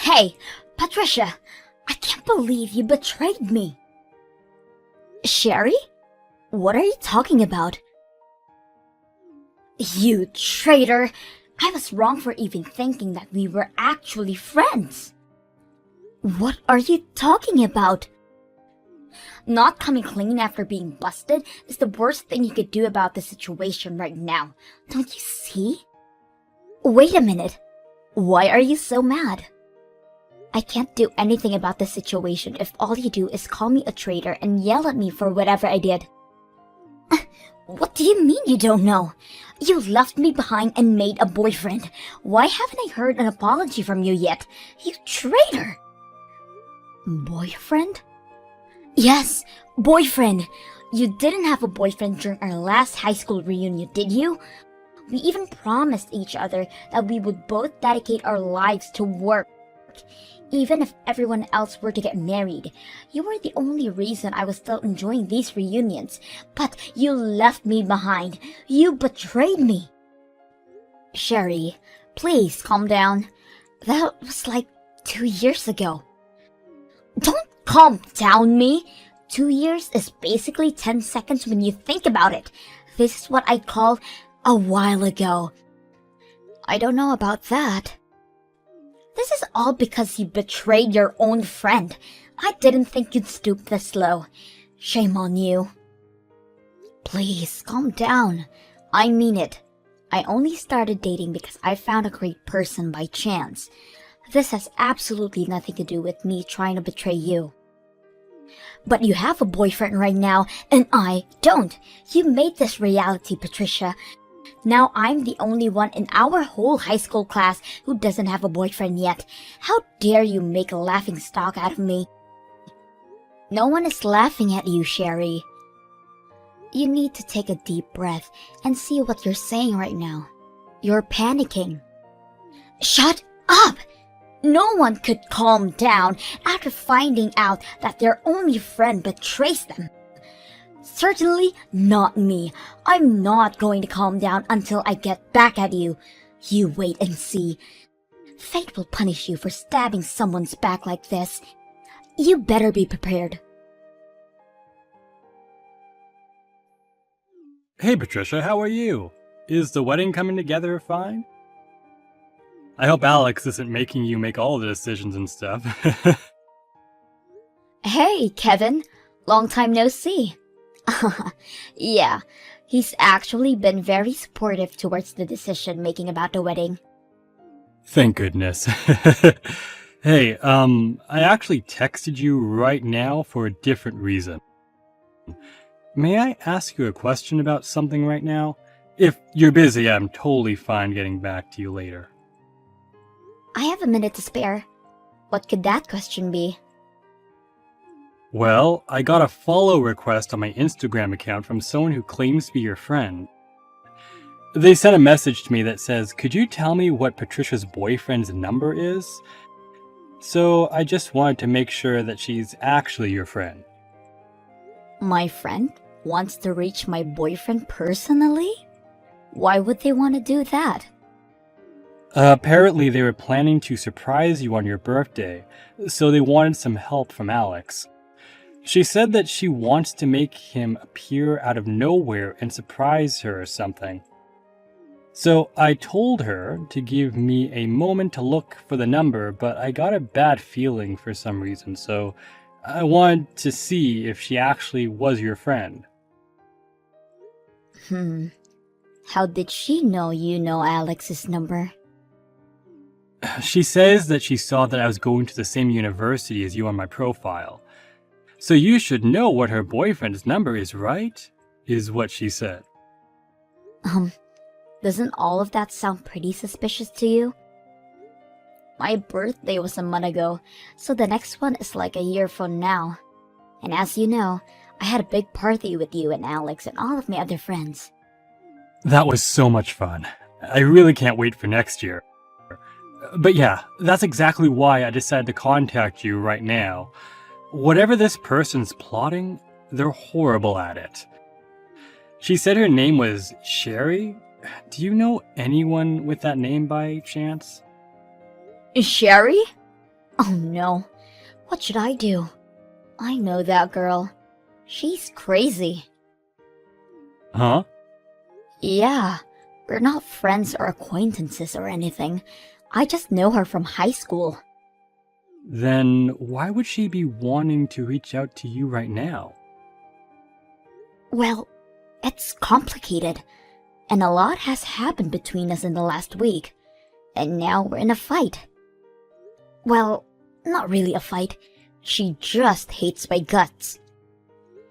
Hey, Patricia, I can't believe you betrayed me. Sherry? What are you talking about? You traitor! I was wrong for even thinking that we were actually friends. What are you talking about? Not coming clean after being busted is the worst thing you could do about the situation right now. Don't you see? Wait a minute. Why are you so mad? I can't do anything about the situation if all you do is call me a traitor and yell at me for whatever I did. What do you mean you don't know? You left me behind and made a boyfriend. Why haven't I heard an apology from you yet? You traitor! Boyfriend? Yes, boyfriend. You didn't have a boyfriend during our last high school reunion, did you? We even promised each other that we would both dedicate our lives to work. Even if everyone else were to get married, you were the only reason I was still enjoying these reunions. But you left me behind. You betrayed me. Sherry, please calm down. That was like 2 years ago. Don't calm down me. 2 years is basically 10 seconds when you think about it. This is what I call a while ago. I don't know about that. This is all because you betrayed your own friend. I didn't think you'd stoop this low. Shame on you. Please, calm down. I mean it. I only started dating because I found a great person by chance. This has absolutely nothing to do with me trying to betray you. But you have a boyfriend right now, and I don't. You made this reality, Patricia. Now I'm the only one in our whole high school class who doesn't have a boyfriend yet. How dare you make a laughing stock out of me? No one is laughing at you, Sherry. You need to take a deep breath and see what you're saying right now. You're panicking. Shut up! No one could calm down after finding out that their only friend betrays them. Certainly not me. I'm not going to calm down until I get back at you. You wait and see. Fate will punish you for stabbing someone's back like this. You better be prepared. Hey Patricia, how are you? Is the wedding coming together fine? I hope Alex isn't making you make all the decisions and stuff. Hey, Kevin. Long time no see. Yeah, he's actually been very supportive towards the decision making about the wedding. Thank goodness. Hey, I actually texted you right now for a different reason. May I ask you a question about something right now? If you're busy, I'm totally fine getting back to you later. I have a minute to spare. What could that question be? Well, I got a follow request on my Instagram account from someone who claims to be your friend. They sent a message to me that says, "Could you tell me what Patricia's boyfriend's number is?" So I just wanted to make sure that she's actually your friend. My friend wants to reach my boyfriend personally? Why would they want to do that? Apparently they were planning to surprise you on your birthday, so they wanted some help from Alex. She said that she wants to make him appear out of nowhere and surprise her or something. So I told her to give me a moment to look for the number, but I got a bad feeling for some reason, so I wanted to see if she actually was your friend. How did she know you know Alex's number? She says that she saw that I was going to the same university as you on my profile. So you should know what her boyfriend's number is, right? Is what she said. Doesn't all of that sound pretty suspicious to you? My birthday was a month ago, so the next one is like a year from now. And as you know, I had a big party with you and Alex and all of my other friends. That was so much fun. I really can't wait for next year. But yeah, that's exactly why I decided to contact you right now. Whatever this person's plotting, they're horrible at it. She said her name was Sherry. Do you know anyone with that name by chance? Sherry? Oh no, what should I do? I know that girl. She's crazy. Huh? Yeah, we're not friends or acquaintances or anything. I just know her from high school. Then why would she be wanting to reach out to you right now? Well, it's complicated, and a lot has happened between us in the last week, and now we're in a fight. Well, not really a fight. She just hates my guts.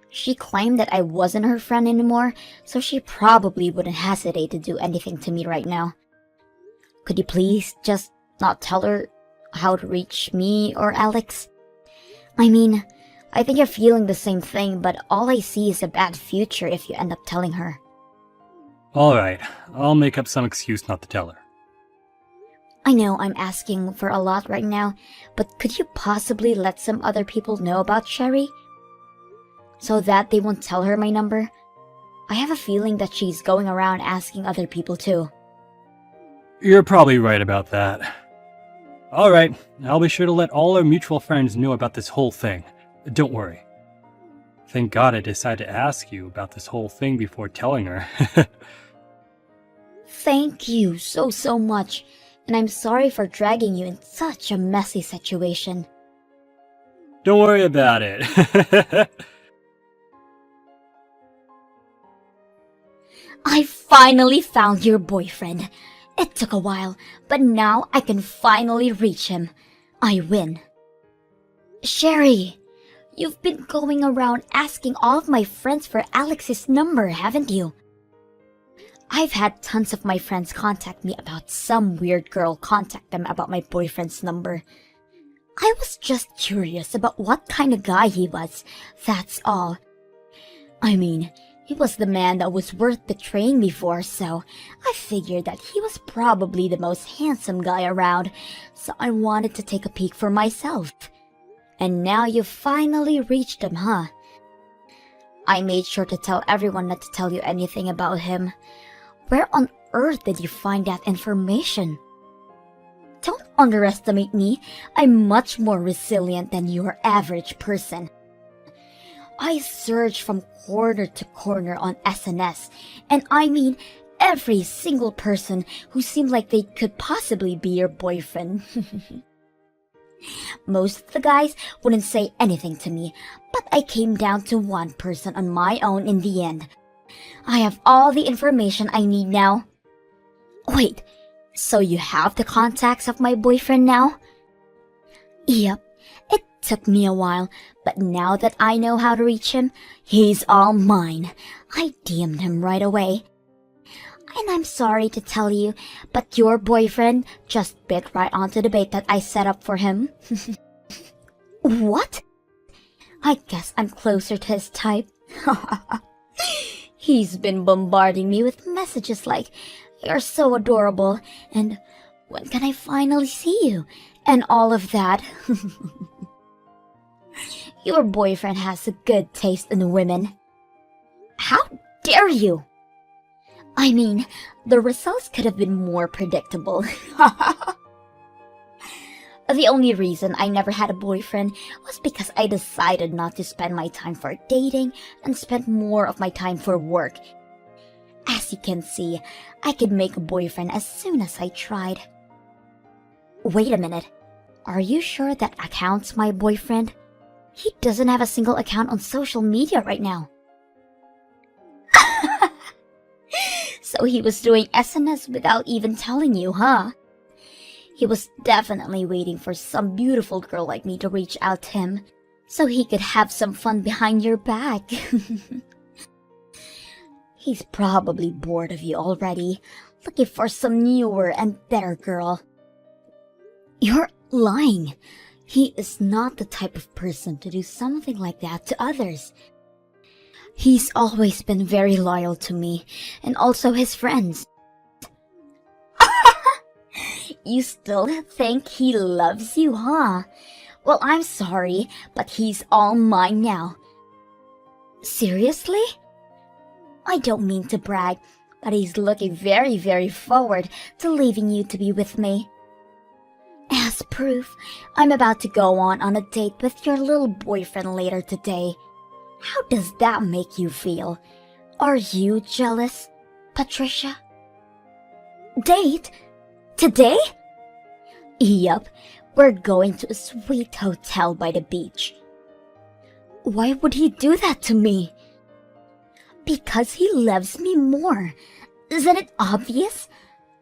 She claimed that I wasn't her friend anymore, so she probably wouldn't hesitate to do anything to me right now. Could you please just not tell her how to reach me or Alex? I mean, I think you're feeling the same thing, but all I see is a bad future if you end up telling her. Alright, I'll make up some excuse not to tell her. I know I'm asking for a lot right now, but could you possibly let some other people know about Sherry? So that they won't tell her my number? I have a feeling that she's going around asking other people too. You're probably right about that. Alright, I'll be sure to let all our mutual friends know about this whole thing. Don't worry. Thank God I decided to ask you about this whole thing before telling her. Thank you so much, and I'm sorry for dragging you in such a messy situation. Don't worry about it. I finally found your boyfriend. It took a while, but now I can finally reach him. I win. Sherry, you've been going around asking all of my friends for Alex's number, haven't you? I've had tons of my friends contact me about some weird girl contact them about my boyfriend's number. I was just curious about what kind of guy he was, that's all. I mean, he was the man that was worth betraying me for, so I figured that he was probably the most handsome guy around, so I wanted to take a peek for myself. And now you finally reached him, huh? I made sure to tell everyone not to tell you anything about him. Where on earth did you find that information? Don't underestimate me. I'm much more resilient than your average person. I searched from corner to corner on SNS, and I mean every single person who seemed like they could possibly be your boyfriend. Most of the guys wouldn't say anything to me, but I came down to one person on my own in the end. I have all the information I need now. Wait, so you have the contacts of my boyfriend now? Yep, it took me a while, but now that I know how to reach him, he's all mine. I DM'd him right away. And I'm sorry to tell you, but your boyfriend just bit right onto the bait that I set up for him. What? I guess I'm closer to his type. He's been bombarding me with messages like, "You're so adorable," and "When can I finally see you?" and all of that. Your boyfriend has a good taste in women. How dare you? I mean, the results could have been more predictable. The only reason I never had a boyfriend was because I decided not to spend my time for dating and spent more of my time for work. As you can see, I could make a boyfriend as soon as I tried. Wait a minute. Are you sure that account's my boyfriend? He doesn't have a single account on social media right now. So he was doing SNS without even telling you, huh? He was definitely waiting for some beautiful girl like me to reach out to him, so he could have some fun behind your back. He's probably bored of you already, looking for some newer and better girl. You're lying. He is not the type of person to do something like that to others. He's always been very loyal to me, and also his friends. You still think he loves you, huh? Well, I'm sorry, but he's all mine now. Seriously? I don't mean to brag, but he's looking very forward to leaving you to be with me. As as proof, I'm about to go on a date with your little boyfriend later today. How does that make you feel? Are you jealous, Patricia? Date? Today? Yup, we're going to a sweet hotel by the beach. Why would he do that to me? Because he loves me more. Isn't it obvious?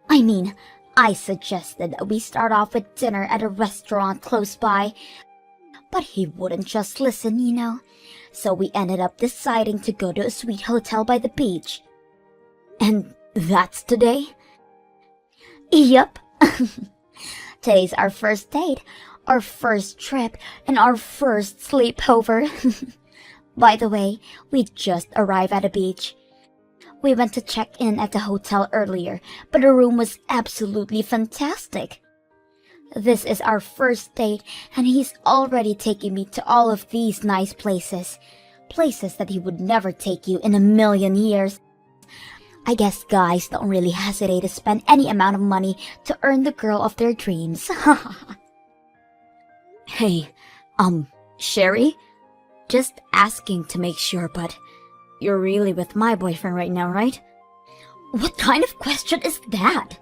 I mean, I suggested that we start off with dinner at a restaurant close by, but he wouldn't just listen, you know. So we ended up deciding to go to a sweet hotel by the beach. And that's today? Yup. Today's our first date, our first trip, and our first sleepover. By the way, we just arrived at a beach. We went to check in at the hotel earlier, but the room was absolutely fantastic. This is our first date, and he's already taking me to all of these nice places. Places that he would never take you in a million years. I guess guys don't really hesitate to spend any amount of money to earn the girl of their dreams. Hey, Sherry? Just asking to make sure, but you're really with my boyfriend right now, right? What kind of question is that?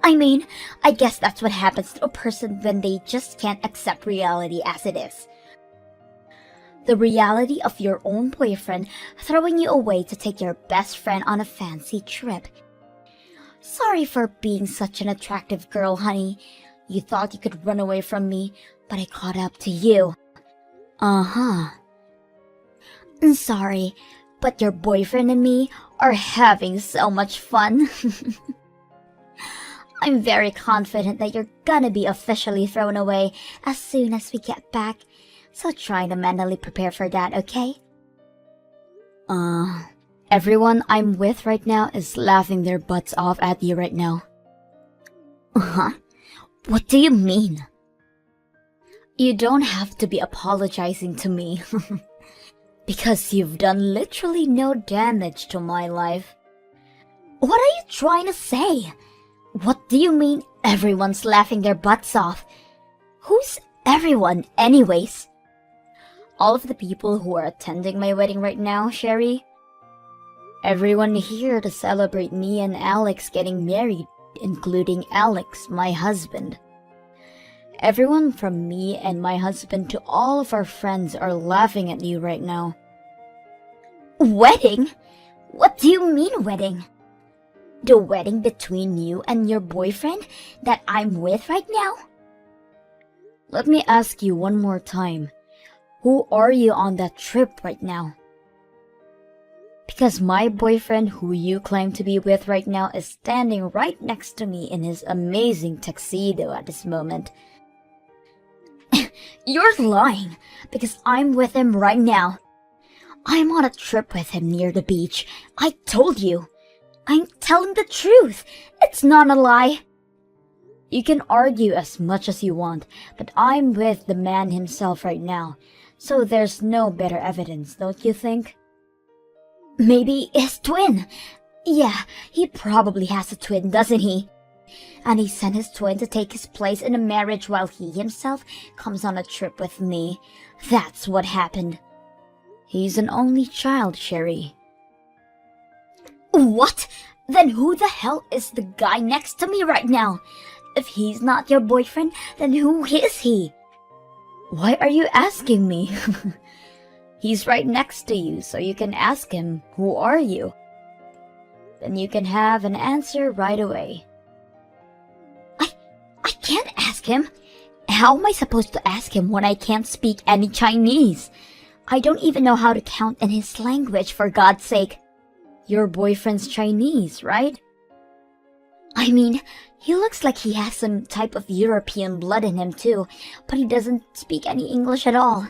I mean, I guess that's what happens to a person when they just can't accept reality as it is. The reality of your own boyfriend throwing you away to take your best friend on a fancy trip. Sorry for being such an attractive girl, honey. You thought you could run away from me, but I caught up to you. Uh-huh. Sorry, but your boyfriend and me are having so much fun. I'm very confident that you're gonna be officially thrown away as soon as we get back. So try to mentally prepare for that, okay? Everyone I'm with right now is laughing their butts off at you right now. Huh? What do you mean? You don't have to be apologizing to me. Because you've done literally no damage to my life. What are you trying to say? What do you mean everyone's laughing their butts off? Who's everyone anyways? All of the people who are attending my wedding right now, Sherry. Everyone here to celebrate me and Alex getting married, including Alex, my husband. Everyone from me and my husband to all of our friends are laughing at you right now. Wedding? What do you mean wedding? The wedding between you and your boyfriend that I'm with right now? Let me ask you one more time. Who are you on that trip right now? Because my boyfriend who you claim to be with right now is standing right next to me in his amazing tuxedo at this moment. You're lying, because I'm with him right now. I'm on a trip with him near the beach. I told you. I'm telling the truth. It's not a lie. You can argue as much as you want, but I'm with the man himself right now. So there's no better evidence, don't you think? Maybe his twin. Yeah, he probably has a twin, doesn't he? And he sent his twin to take his place in a marriage while he himself comes on a trip with me. That's what happened. He's an only child, Sherry. What? Then who the hell is the guy next to me right now? If he's not your boyfriend, then who is he? Why are you asking me? He's right next to you, so you can ask him, who are you? Then you can have an answer right away. I can't ask him. How am I supposed to ask him when I can't speak any Chinese? I don't even know how to count in his language, for God's sake. Your boyfriend's Chinese, right? I mean, he looks like he has some type of European blood in him too, but he doesn't speak any English at all.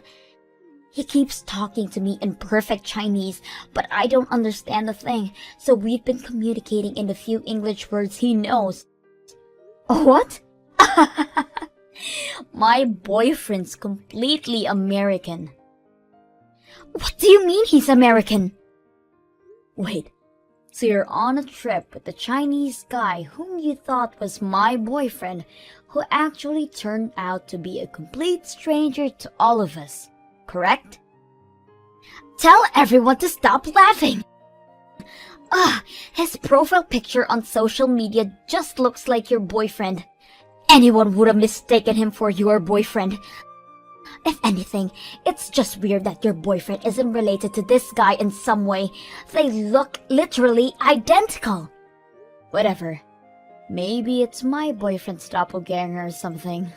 He keeps talking to me in perfect Chinese, but I don't understand a thing, so we've been communicating in the few English words he knows. What? My boyfriend's completely American. What do you mean he's American? Wait, So you're on a trip with the Chinese guy whom you thought was my boyfriend, who actually turned out to be a complete stranger to all of us, correct? Tell everyone to stop laughing! His profile picture on social media just looks like your boyfriend. Anyone would have mistaken him for your boyfriend. If anything, it's just weird that your boyfriend isn't related to this guy in some way. They look literally identical. Whatever. Maybe it's my boyfriend's doppelganger or something.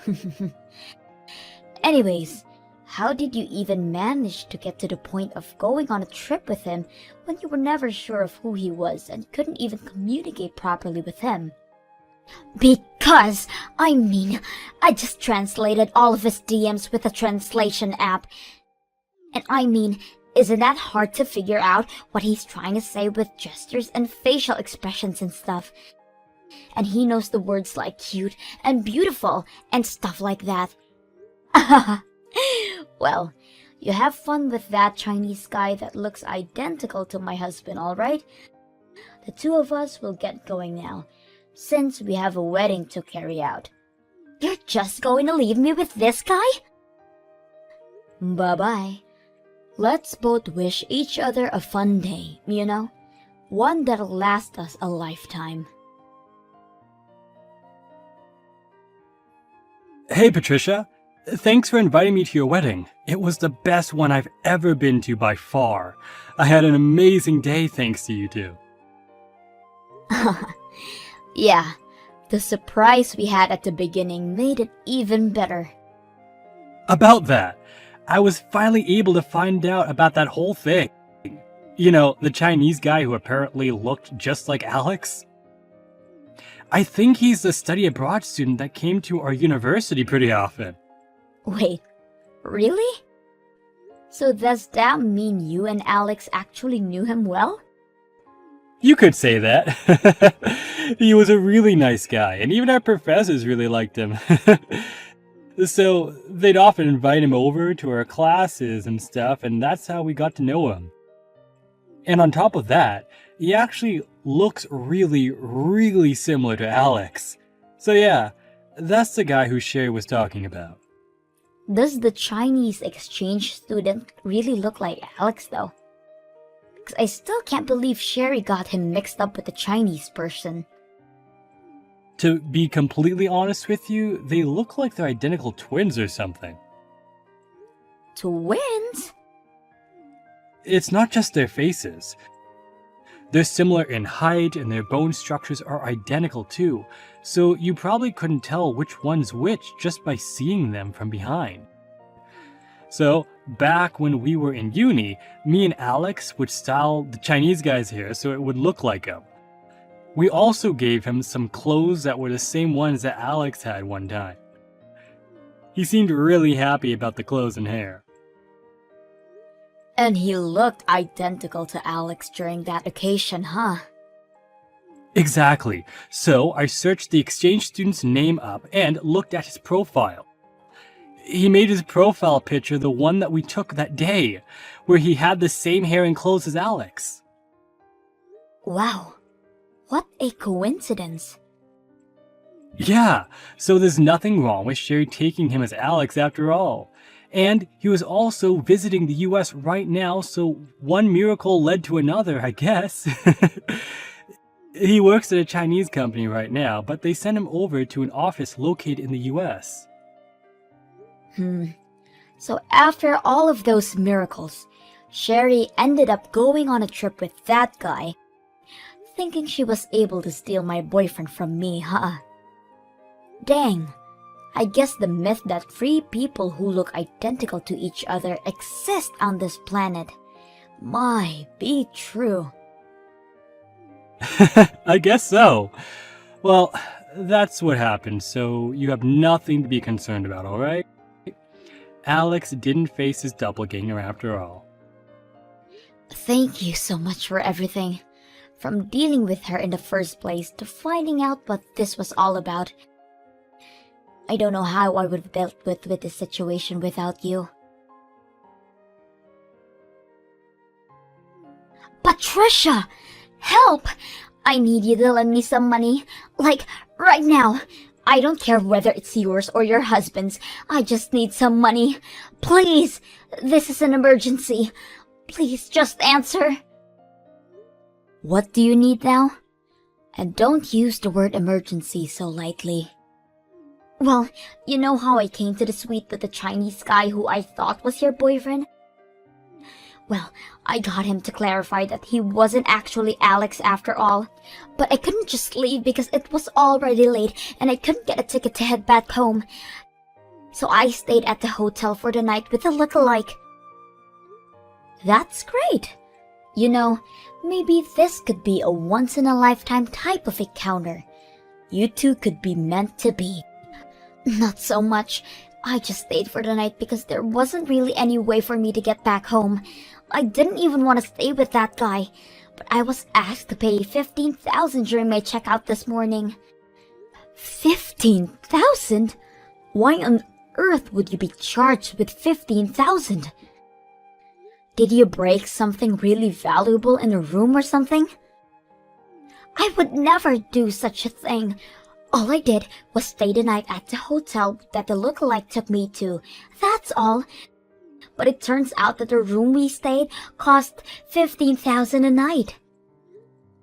Anyways, how did you even manage to get to the point of going on a trip with him when you were never sure of who he was and couldn't even communicate properly with him? Because, I just translated all of his DMs with a translation app. And isn't that hard to figure out what he's trying to say with gestures and facial expressions and stuff? And he knows the words like cute and beautiful and stuff like that. Well, you have fun with that Chinese guy that looks identical to my husband, alright? The two of us will get going now, since we have a wedding to carry out. You're just going to leave me with this guy? Bye-bye. Let's both wish each other a fun day, you know? One that'll last us a lifetime. Hey, Patricia. Thanks for inviting me to your wedding. It was the best one I've ever been to by far. I had an amazing day thanks to you two. Yeah, the surprise we had at the beginning made it even better. About that, I was finally able to find out about that whole thing. You know, the Chinese guy who apparently looked just like Alex. I think he's the study abroad student that came to our university pretty often. Wait, really? So does that mean you and Alex actually knew him well? You could say that. He was a really nice guy, and even our professors really liked him. So they'd often invite him over to our classes and stuff, and that's how we got to know him. And on top of that, he actually looks really, really similar to Alex. So yeah, that's the guy who Sherry was talking about. Does the Chinese exchange student really look like Alex though? Because I still can't believe Sherry got him mixed up with the Chinese person. To be completely honest with you, they look like they're identical twins or something. Twins? It's not just their faces. They're similar in height and their bone structures are identical too, so you probably couldn't tell which one's which just by seeing them from behind. So, back when we were in uni, me and Alex would style the Chinese guy's hair so it would look like him. We also gave him some clothes that were the same ones that Alex had one time. He seemed really happy about the clothes and hair. And he looked identical to Alex during that occasion, huh? Exactly. So I searched the exchange student's name up and looked at his profile. He made his profile picture the one that we took that day, where he had the same hair and clothes as Alex. Wow. What a coincidence. Yeah, so there's nothing wrong with Sherry taking him as Alex after all. And he was also visiting the US right now, so one miracle led to another, I guess. He works at a Chinese company right now, but they sent him over to an office located in the US. So after all of those miracles, Sherry ended up going on a trip with that guy, thinking she was able to steal my boyfriend from me, huh? Dang. I guess the myth that three people who look identical to each other exist on this planet might be true. I guess so. Well, that's what happened, so you have nothing to be concerned about, alright? Alex didn't face his doppelganger after all. Thank you so much for everything. From dealing with her in the first place to finding out what this was all about. I don't know how I would have dealt with this situation without you. Patricia! Help! I need you to lend me some money. Like, right now. I don't care whether it's yours or your husband's. I just need some money. Please! This is an emergency. Please just answer. What do you need now? And don't use the word emergency so lightly. Well, you know how I came to the suite with the Chinese guy who I thought was your boyfriend? Well, I got him to clarify that he wasn't actually Alex after all. But I couldn't just leave because it was already late and I couldn't get a ticket to head back home. So I stayed at the hotel for the night with a lookalike. That's great. You know, maybe this could be a once-in-a-lifetime type of encounter. You two could be meant to be. Not so much. I just stayed for the night because there wasn't really any way for me to get back home. I didn't even want to stay with that guy, but I was asked to pay $15,000 during my checkout this morning. $15,000? Why on earth would you be charged with $15,000? Did you break something really valuable in a room or something? I would never do such a thing. All I did was stay the night at the hotel that the lookalike took me to. That's all. But it turns out that the room we stayed cost $15,000 a night.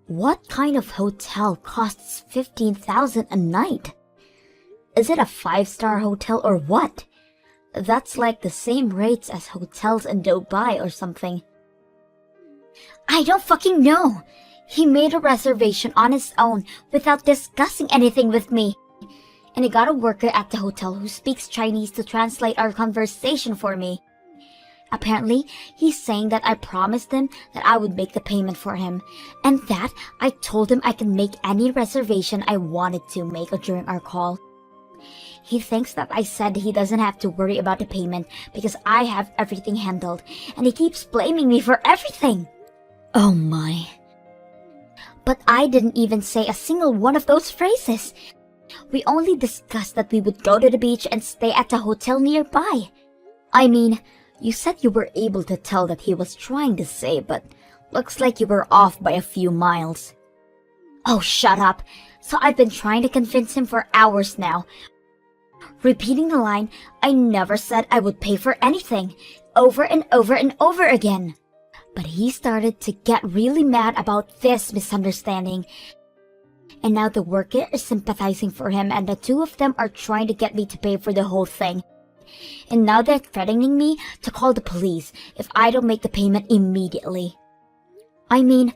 What kind of hotel costs $15,000 a night? Is it a 5-star hotel or what? That's like the same rates as hotels in Dubai or something. I don't fucking know. He made a reservation on his own without discussing anything with me. And he got a worker at the hotel who speaks Chinese to translate our conversation for me. Apparently, he's saying that I promised him that I would make the payment for him, and that I told him I can make any reservation I wanted to make during our call. He thinks that I said he doesn't have to worry about the payment because I have everything handled, and he keeps blaming me for everything. Oh my. But I didn't even say a single one of those phrases. We only discussed that we would go to the beach and stay at a hotel nearby. I mean, you said you were able to tell that he was trying to say, but looks like you were off by a few miles. Oh, shut up. So I've been trying to convince him for hours now. Repeating the line, I never said I would pay for anything, over and over and over again. But he started to get really mad about this misunderstanding. And now the worker is sympathizing for him and the two of them are trying to get me to pay for the whole thing. And now they're threatening me to call the police if I don't make the payment immediately. I mean,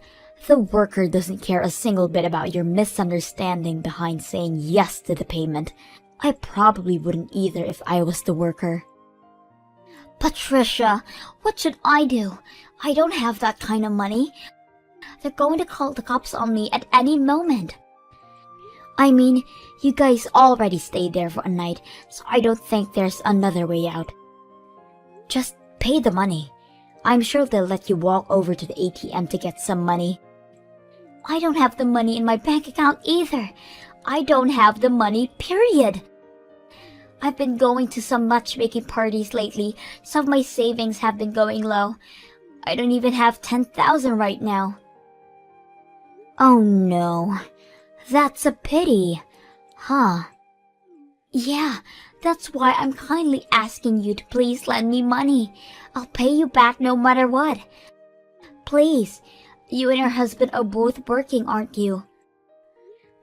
the worker doesn't care a single bit about your misunderstanding behind saying yes to the payment. I probably wouldn't either if I was the worker. Patricia, what should I do? I don't have that kind of money. They're going to call the cops on me at any moment. I mean, you guys already stayed there for a night, so I don't think there's another way out. Just pay the money. I'm sure they'll let you walk over to the ATM to get some money. I don't have the money in my bank account either. I don't have the money, period. I've been going to some matchmaking parties lately, so my savings have been going low. I don't even have $10,000 right now. Oh no. That's a pity. Huh. Yeah, that's why I'm kindly asking you to please lend me money. I'll pay you back no matter what. Please. You and your husband are both working, aren't you?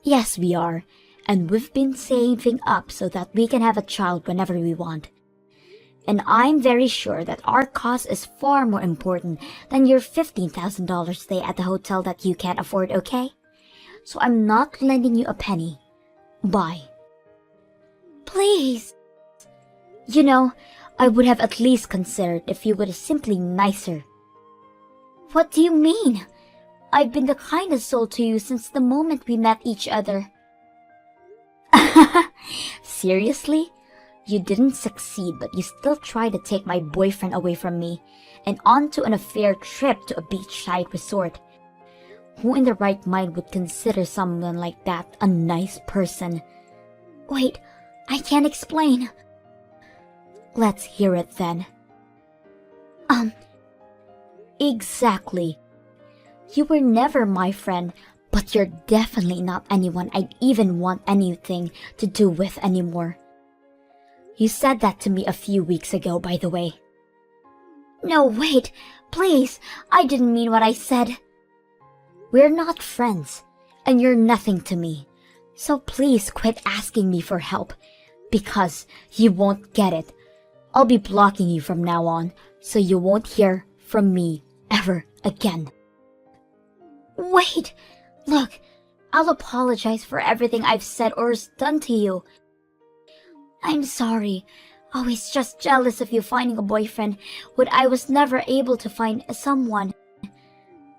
Yes, we are. And we've been saving up so that we can have a child whenever we want. And I'm very sure that our cause is far more important than your $15,000 stay at the hotel that you can't afford, okay? So I'm not lending you a penny. Bye. Please. You know, I would have at least considered if you were simply nicer. What do you mean? I've been the kindest soul to you since the moment we met each other. Seriously? You didn't succeed, but you still tried to take my boyfriend away from me and onto an affair trip to a beachside resort. Who in their right mind would consider someone like that a nice person? Wait, I can't explain. Let's hear it then. Exactly. You were never my friend, but you're definitely not anyone I'd even want anything to do with anymore. You said that to me a few weeks ago, by the way. No, wait, please, I didn't mean what I said. We're not friends, and you're nothing to me. So please quit asking me for help, because you won't get it. I'll be blocking you from now on, so you won't hear from me ever again. Wait! Look, I'll apologize for everything I've said or done to you. I'm sorry. I was just jealous of you finding a boyfriend when I was never able to find someone.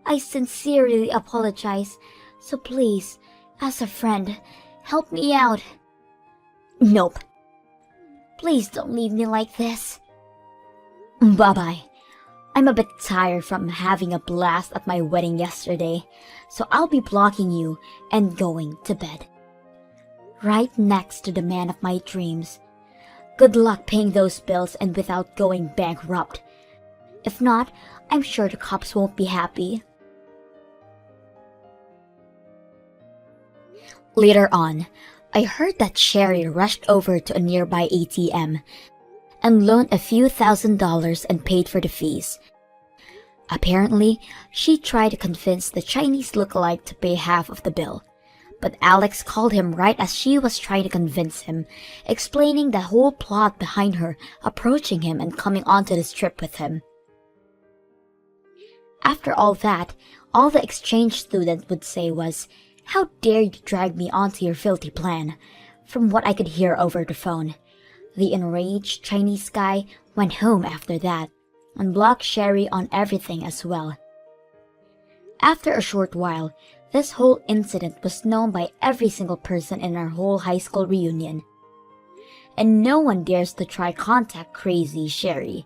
I sincerely apologize, so please, as a friend, help me out. Nope. Please don't leave me like this. Bye-bye. I'm a bit tired from having a blast at my wedding yesterday, so I'll be blocking you and going to bed. Right next to the man of my dreams. Good luck paying those bills and without going bankrupt. If not, I'm sure the cops won't be happy. Later on, I heard that Sherry rushed over to a nearby ATM and loaned a few $1,000s and paid for the fees. Apparently, she tried to convince the Chinese lookalike to pay half of the bill, but Alex called him right as she was trying to convince him, explaining the whole plot behind her approaching him and coming onto this trip with him. After all that, all the exchange student would say was, "How dare you drag me onto your filthy plan?" From what I could hear over the phone. The enraged Chinese guy went home after that and blocked Sherry on everything as well. After a short while, this whole incident was known by every single person in our whole high school reunion. And no one dares to try contact crazy Sherry.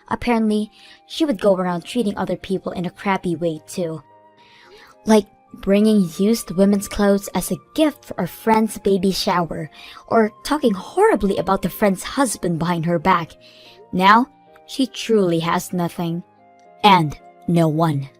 Apparently, she would go around treating other people in a crappy way too. Like bringing used women's clothes as a gift for a friend's baby shower, or talking horribly about the friend's husband behind her back. Now, she truly has nothing. And no one.